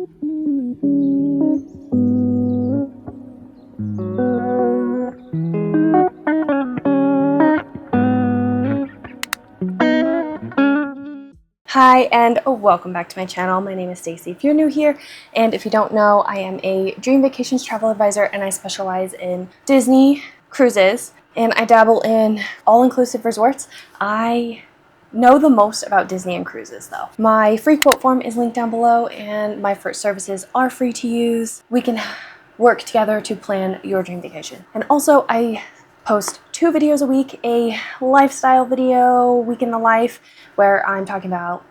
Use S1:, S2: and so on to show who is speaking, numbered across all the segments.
S1: Hi and welcome back to my channel. My name is Stacy if you're new here, and if you don't know, I am a Dream Vacations travel advisor and I specialize in Disney cruises and I dabble in all-inclusive resorts. I know the most about Disney and cruises though. My free quote form is linked down below and my first services are free to use. We can work together to plan your dream vacation. And also I post 2 videos a week, a lifestyle video, week in the life, where I'm talking about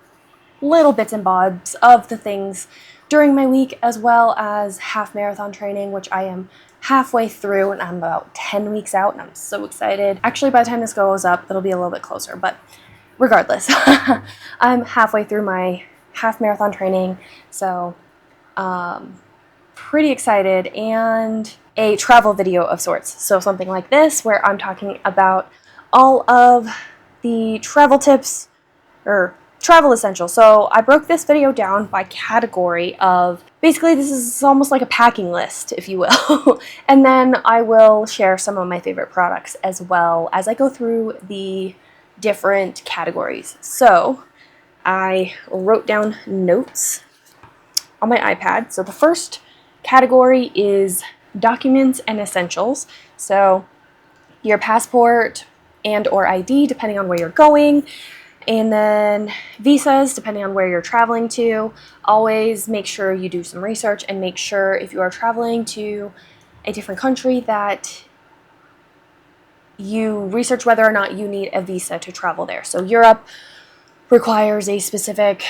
S1: little bits and bobs of the things during my week, as well as half marathon training, which I am halfway through and I'm about 10 weeks out and I'm so excited. Actually, by the time this goes up, it'll be a little bit closer, but regardless, I'm halfway through my half marathon training, so pretty excited, and a travel video of sorts. So something like this where I'm talking about all of the travel tips or travel essentials. So I broke this video down by category of, basically this is almost like a packing list, if you will. And then I will share some of my favorite products as well as I go through the different categories. So I wrote down notes on my iPad. So the first category is documents and essentials. So your passport and or ID, depending on where you're going, and then visas, depending on where you're traveling to. Always make sure you do some research and make sure if you are traveling to a different country that you research whether or not you need a visa to travel there. So Europe requires a specific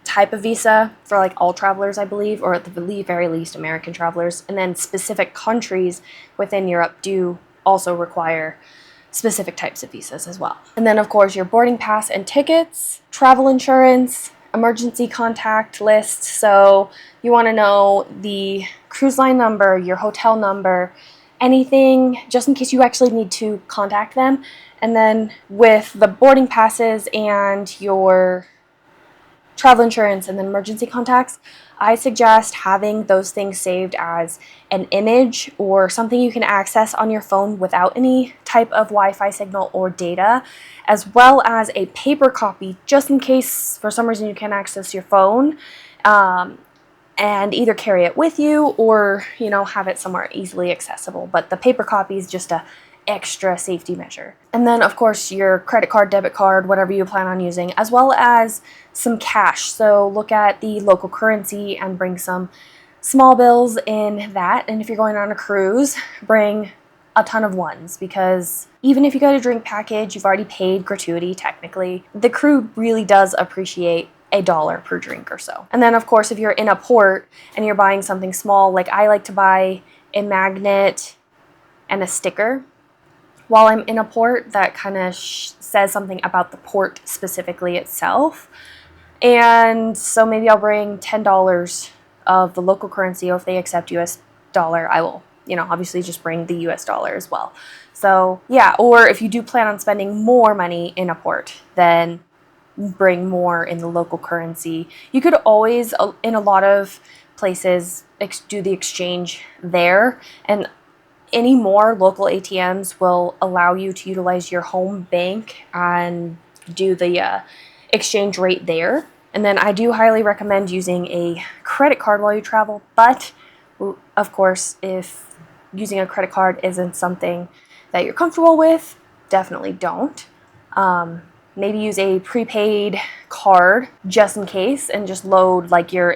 S1: type of visa for like all travelers, I believe, or at the very least American travelers, and then specific countries within Europe do also require specific types of visas as well. And then of course your boarding pass and tickets, travel insurance, emergency contact list. So you want to know the cruise line number, your hotel number, anything just in case you actually need to contact them. And then with the boarding passes and your travel insurance and then emergency contacts, I suggest having those things saved as an image or something you can access on your phone without any type of Wi-Fi signal or data, as well as a paper copy just in case for some reason you can't access your phone, and either carry it with you or, you know, have it somewhere easily accessible. But the paper copy is just a extra safety measure. And then of course your credit card, debit card, whatever you plan on using, as well as some cash. So look at the local currency and bring some small bills in that. And if you're going on a cruise, bring a ton of ones, because even if you get a drink package, you've already paid gratuity technically. The crew really does appreciate $1 per drink or so. And then of course if you're in a port and you're buying something small, like I like to buy a magnet and a sticker while I'm in a port that kind of says something about the port specifically itself. And so maybe I'll bring $10 of the local currency, or if they accept US dollar, I will, you know, obviously just bring the US dollar as well. So yeah, or if you do plan on spending more money in a port, then bring more in the local currency. You could always, in a lot of places, do the exchange there, and any more local ATMs will allow you to utilize your home bank and do the exchange rate there. And then I do highly recommend using a credit card while you travel, but of course if using a credit card isn't something that you're comfortable with, definitely don't. Maybe use a prepaid card just in case and just load like your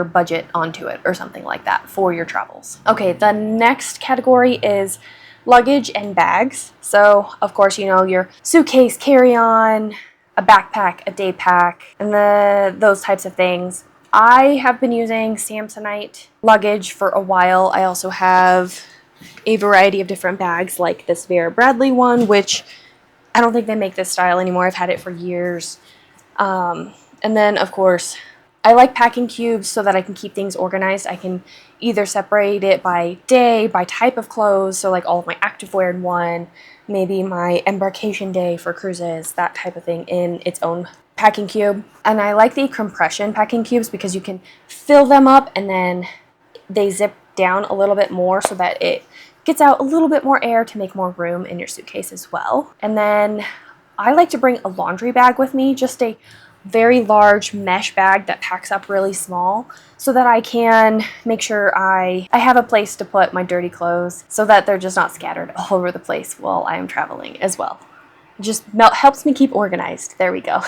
S1: budget onto it or something like that for your travels. Okay, the next category is luggage and bags. So of course, you know, your suitcase, carry-on, a backpack, a day pack, and those types of things. I have been using Samsonite luggage for a while. I also have a variety of different bags like this Vera Bradley one, which I don't think they make this style anymore. I've had it for years. And then of course, I like packing cubes so that I can keep things organized. I can either separate it by day, by type of clothes, so like all of my activewear in one, maybe my embarkation day for cruises, that type of thing in its own packing cube. And I like the compression packing cubes because you can fill them up and then they zip down a little bit more so that it gets out a little bit more air to make more room in your suitcase as well. And then I like to bring a laundry bag with me, just a very large mesh bag that packs up really small so that I can make sure I have a place to put my dirty clothes so that they're just not scattered all over the place while I am traveling as well. It just helps me keep organized. There we go.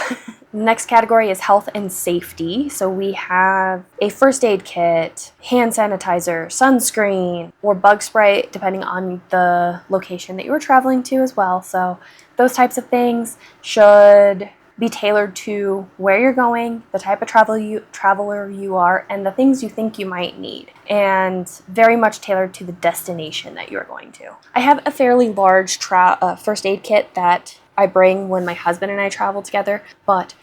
S1: Next category is health and safety. So we have a first aid kit, hand sanitizer, sunscreen, or bug spray, depending on the location that you were traveling to as well. So those types of things should be tailored to where you're going, the type of traveler you are, and the things you think you might need, and very much tailored to the destination that you're going to. I have a fairly large first aid kit that I bring when my husband and I travel together, but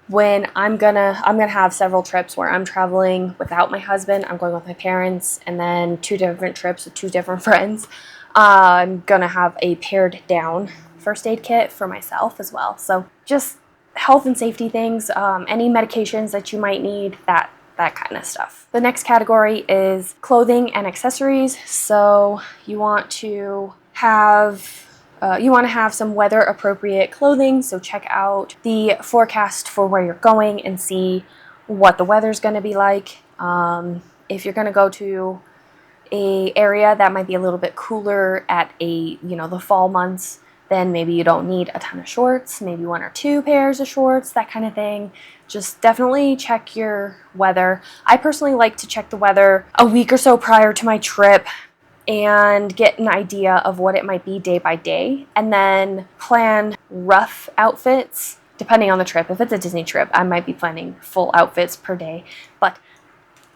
S1: when I'm gonna have several trips where I'm traveling without my husband, I'm going with my parents, and then 2 different trips with 2 different friends, I'm gonna have a pared down first aid kit for myself as well. So just health and safety things, any medications that you might need, that kind of stuff. The next category is clothing and accessories. So you want to have some weather appropriate clothing. So check out the forecast for where you're going and see what the weather's going to be like. If you're going to go to a area that might be a little bit cooler at the fall months, then maybe you don't need a ton of shorts, maybe 1 or 2 pairs of shorts, that kind of thing. Just definitely check your weather. I personally like to check the weather a week or so prior to my trip and get an idea of what it might be day by day, and then plan rough outfits depending on the trip. If it's a Disney trip, I might be planning full outfits per day, but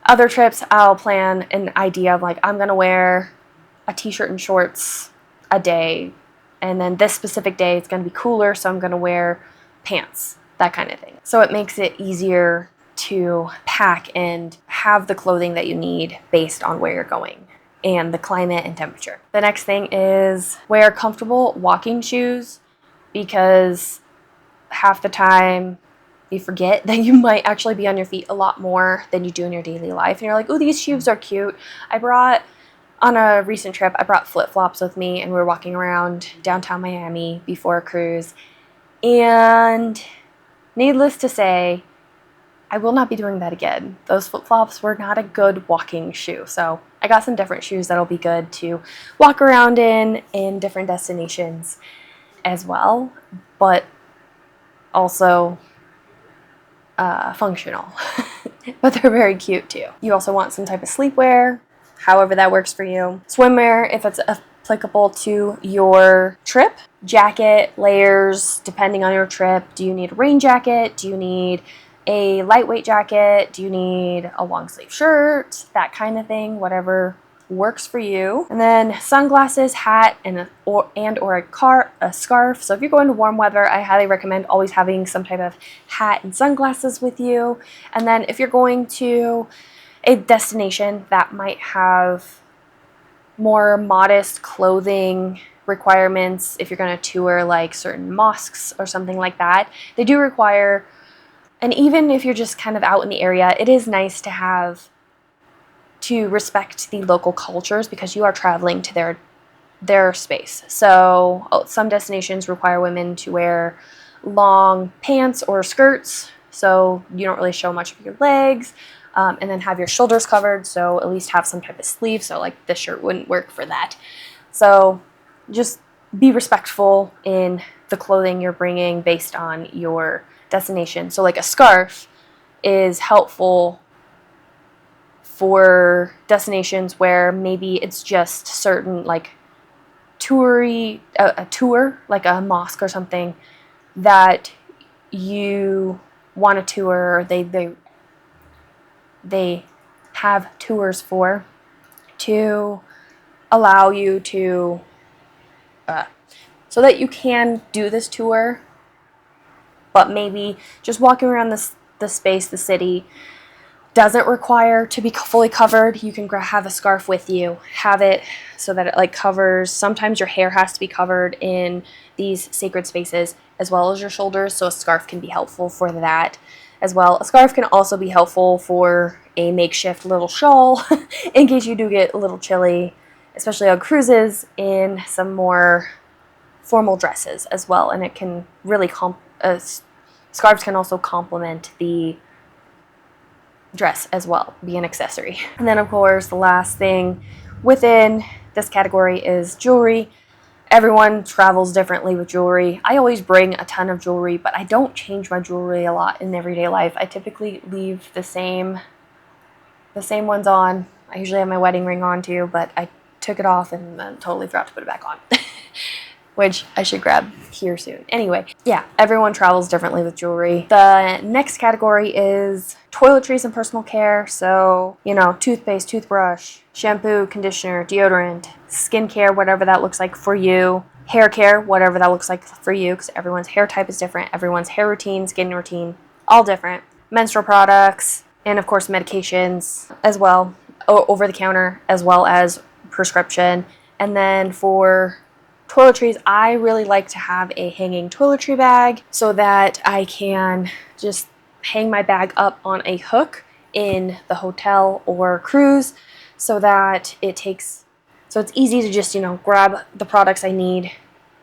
S1: other trips I'll plan an idea of, like, I'm gonna wear a t-shirt and shorts a day, and then this specific day it's going to be cooler, so I'm going to wear pants, that kind of thing. So it makes it easier to pack and have the clothing that you need based on where you're going and the climate and temperature. The next thing is wear comfortable walking shoes, because half the time you forget that you might actually be on your feet a lot more than you do in your daily life. And you're like, oh, these shoes are cute. On a recent trip, I brought flip-flops with me, and we were walking around downtown Miami before a cruise. And needless to say, I will not be doing that again. Those flip-flops were not a good walking shoe. So I got some different shoes that'll be good to walk around in different destinations as well, but also functional. But they're very cute too. You also want some type of sleepwear, however that works for you. Swimwear, if it's applicable to your trip. Jacket, layers, depending on your trip. Do you need a rain jacket? Do you need a lightweight jacket? Do you need a long sleeve shirt? That kind of thing, whatever works for you. And then sunglasses, hat, and or a scarf. So if you're going to warm weather, I highly recommend always having some type of hat and sunglasses with you. And then if you're going to a destination that might have more modest clothing requirements, if you're going to tour like certain mosques or something like that, they do require, and even if you're just kind of out in the area, it is nice to respect the local cultures, because you are traveling to their space. So some destinations require women to wear long pants or skirts, so you don't really show much of your legs. And then have your shoulders covered, so at least have some type of sleeve, so like this shirt wouldn't work for that. So just be respectful in the clothing you're bringing based on your destination. So like a scarf is helpful for destinations where maybe it's just certain, like a tour, like a mosque or something that you want to tour, or they have tours for, to allow you to, so that you can do this tour, but maybe just walking around the space, the city, doesn't require to be fully covered, you can have a scarf with you. Have it so that it like covers. Sometimes your hair has to be covered in these sacred spaces as well as your shoulders, so a scarf can be helpful for that as well. A scarf can also be helpful for a makeshift little shawl in case you do get a little chilly, especially on cruises, in some more formal dresses as well. And it can really scarves can also complement the dress as well, be an accessory. And then of course the last thing within this category is jewelry. Everyone travels differently with jewelry. I always bring a ton of jewelry, but I don't change my jewelry a lot in everyday life. I typically leave the same ones on. I usually have my wedding ring on too, but I took it off and then totally forgot to put it back on. Which I should grab here soon. Anyway, yeah, everyone travels differently with jewelry. The next category is toiletries and personal care. So, you know, toothpaste, toothbrush, shampoo, conditioner, deodorant, skincare, whatever that looks like for you. Hair care, whatever that looks like for you, because everyone's hair type is different. Everyone's hair routine, skin routine, all different. Menstrual products, and of course medications as well, over the counter, as well as prescription. And then for toiletries, I really like to have a hanging toiletry bag so that I can just hang my bag up on a hook in the hotel or cruise so that it's easy to just, you know, grab the products I need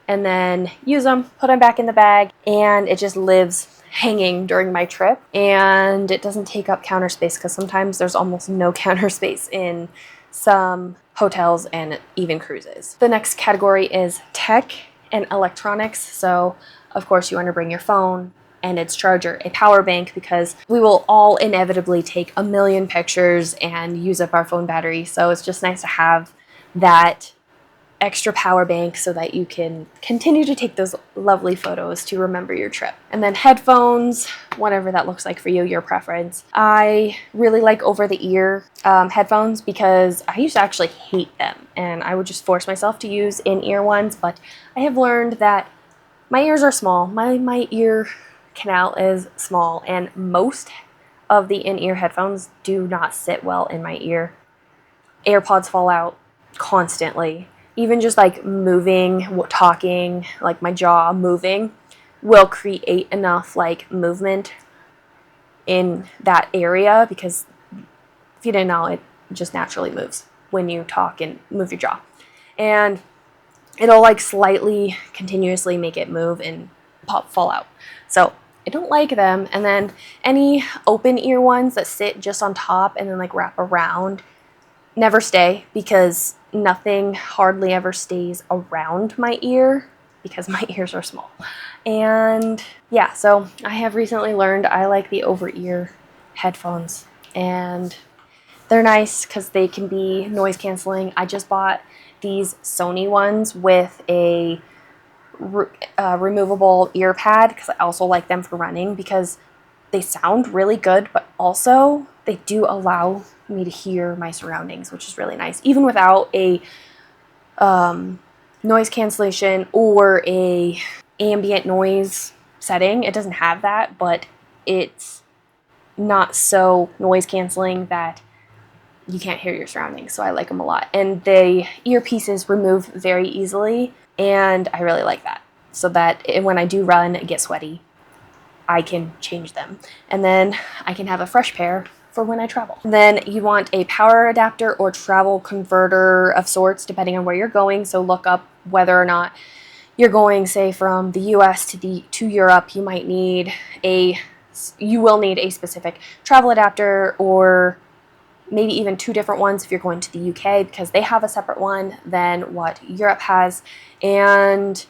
S1: and then use them, put them back in the bag, and it just lives hanging during my trip, and it doesn't take up counter space because sometimes there's almost no counter space in some hotels and even cruises. The next category is tech and electronics. So of course you want to bring your phone and its charger, a power bank, because we will all inevitably take a million pictures and use up our phone battery. So it's just nice to have that extra power bank so that you can continue to take those lovely photos to remember your trip. And then headphones, whatever that looks like for you, your preference. I really like over-the-ear headphones because I used to actually hate them and I would just force myself to use in-ear ones, but I have learned that my ears are small. My ear canal is small, and most of the in-ear headphones do not sit well in my ear. AirPods fall out constantly. Even just like moving, talking, like my jaw moving will create enough like movement in that area, because if you didn't know, it just naturally moves when you talk and move your jaw. And it'll like slightly continuously make it move and fall out. So I don't like them. And then any open ear ones that sit just on top and then like wrap around never stay, because nothing hardly ever stays around my ear because my ears are small. And yeah, so I have recently learned I like the over-ear headphones, and they're nice because they can be noise canceling. I just bought these Sony ones with a removable ear pad because I also like them for running because they sound really good, but also they do allow me to hear my surroundings, which is really nice. Even without a noise cancellation or a ambient noise setting, it doesn't have that, but it's not so noise canceling that you can't hear your surroundings, so I like them a lot. And the earpieces remove very easily, and I really like that, so that when I do run, get sweaty, I can change them. And then I can have a fresh pair for when I travel. Then you want a power adapter or travel converter of sorts, depending on where you're going. So look up whether or not you're going, say, from the US to Europe. You will need a specific travel adapter, or maybe even two different ones if you're going to the UK, because they have a separate one than what Europe has. And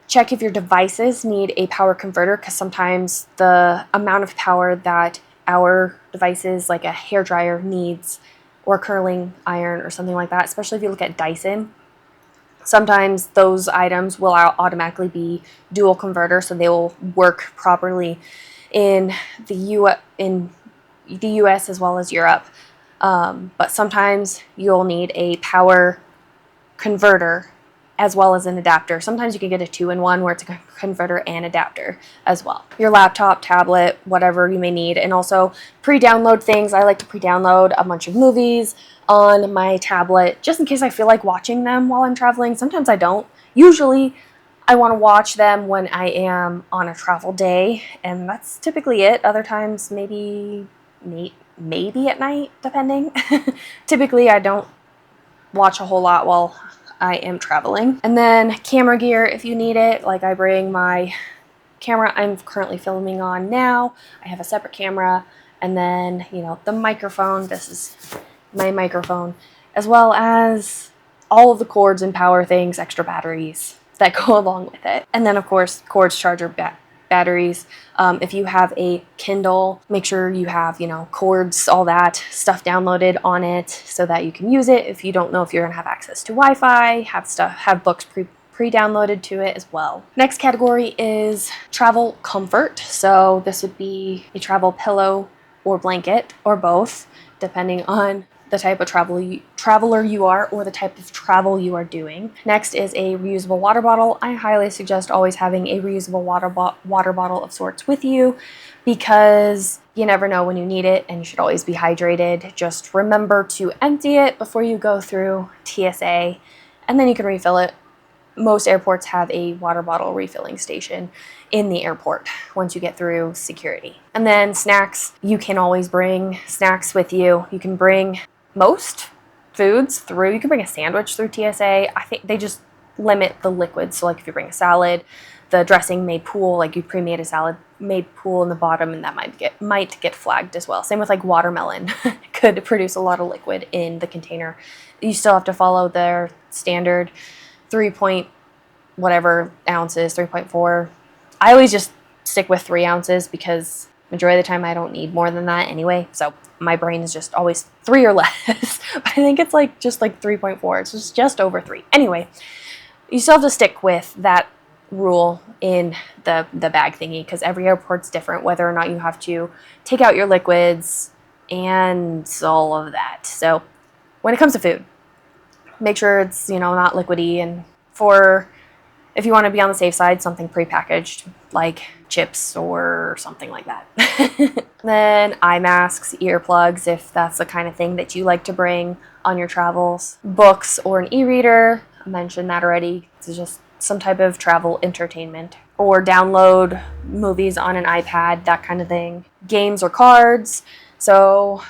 S1: check if your devices need a power converter, because sometimes the amount of power that our devices, like a hairdryer, needs, or curling iron or something like that, especially if you look at Dyson, sometimes those items will automatically be dual converter, so they will work properly in the US as well as Europe. But sometimes you'll need a power converter as well as an adapter. Sometimes you can get a 2-in-1 where it's a converter and adapter as well. Your laptop, tablet, whatever you may need. And also pre-download things. I like to pre-download a bunch of movies on my tablet just in case I feel like watching them while I'm traveling. Sometimes I don't. Usually I want to watch them when I am on a travel day, and that's typically it. Other times maybe at night, depending. Typically I don't watch a whole lot while I am traveling. And then camera gear if you need it. Like I bring my camera I'm currently filming on now. I have a separate camera, and then, you know, the microphone. This is my microphone, as well as all of the cords and power things, extra batteries that go along with it. And then of course cords, charger, batteries. If you have a Kindle, make sure you have, you know, cords, all that stuff downloaded on it so that you can use it. If you don't know if you're gonna have access to Wi-Fi, have books pre-downloaded to it as well. Next category is travel comfort. So this would be a travel pillow or blanket or both, depending on the type of traveler you are or the type of travel you are doing. Next is a reusable water bottle. I highly suggest always having a reusable water bottle of sorts with you, because you never know when you need it, and you should always be hydrated. Just remember to empty it before you go through TSA, and then you can refill it. Most airports have a water bottle refilling station in the airport once you get through security. And then snacks, you can always bring snacks with you. You can bring most foods through. You can bring a sandwich through TSA. I think they just limit the liquids. So like if you bring a salad, the dressing may pool, like you pre-made a salad, may pool in the bottom, and that might get flagged as well. Same with like watermelon. Could produce a lot of liquid in the container. You still have to follow their standard 3 point whatever ounces, 3.4. I always just stick with 3 ounces because majority of the time I don't need more than that anyway. So my brain is just always 3 or less. But I think it's like just like 3.4. It's just over 3. Anyway, you still have to stick with that rule in the bag thingy, because every airport's different, whether or not you have to take out your liquids and all of that. So when it comes to food, make sure it's, you know, not liquidy, and if you want to be on the safe side, something prepackaged like chips or something like that. Then eye masks, earplugs, if that's the kind of thing that you like to bring on your travels. Books or an e-reader, I mentioned that already. It's just some type of travel entertainment. Or download movies on an iPad, that kind of thing. Games or cards. So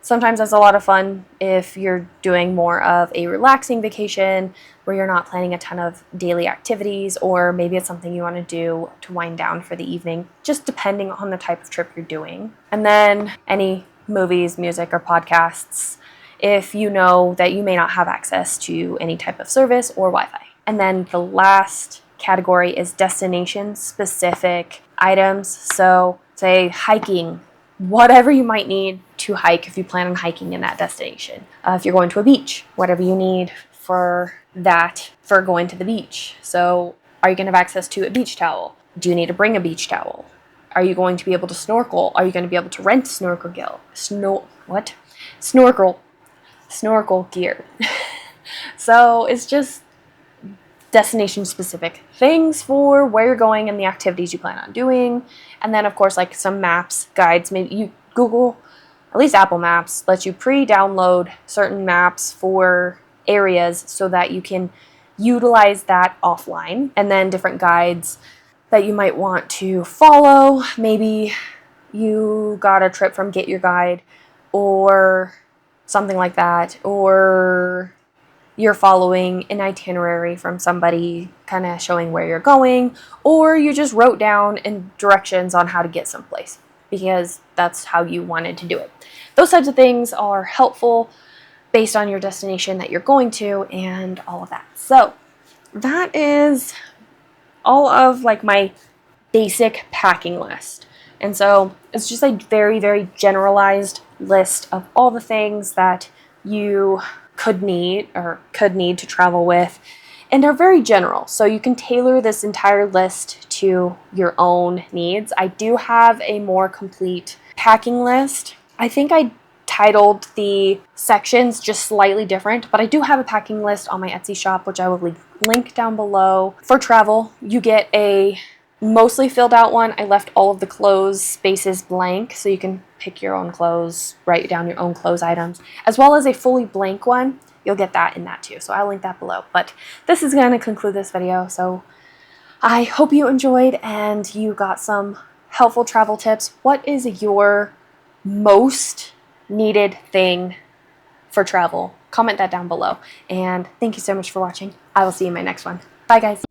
S1: sometimes that's a lot of fun if you're doing more of a relaxing vacation where you're not planning a ton of daily activities, or maybe it's something you want to do to wind down for the evening, just depending on the type of trip you're doing. And then any movies, music, or podcasts if you know that you may not have access to any type of service or Wi-Fi. And then the last category is destination-specific items. So say hiking, whatever you might need to hike if you plan on hiking in that destination. If you're going to a beach, whatever you need for going to the beach. So are you going to have access to a beach towel? Do you need to bring a beach towel? Are you going to be able to snorkel? Are you going to be able to rent snorkel gear? So it's just destination specific things for where you're going and the activities you plan on doing. And then of course, like some maps, guides, maybe you Google, at least Apple Maps lets you pre-download certain maps for areas so that you can utilize that offline. And then different guides that you might want to follow. Maybe you got a trip from Get Your Guide or something like that, or you're following an itinerary from somebody kind of showing where you're going, or you just wrote down directions on how to get someplace because that's how you wanted to do it. Those types of things are helpful based on your destination that you're going to and all of that. So that is all of like my basic packing list. And so it's just a very, very generalized list of all the things that you could need to travel with, and are very general. So you can tailor this entire list to your own needs. I do have a more complete packing list. I think I titled the sections just slightly different, but I do have a packing list on my Etsy shop, which I will link down below. For travel, you get a mostly filled out one. I left all of the clothes spaces blank, so you can pick your own clothes, write down your own clothes items, as well as a fully blank one. You'll get that in that too, so I'll link that below. But this is going to conclude this video, so I hope you enjoyed and you got some helpful travel tips. What is your most needed thing for travel? Comment that down below. And thank you so much for watching. I will see you in my next one. Bye, guys.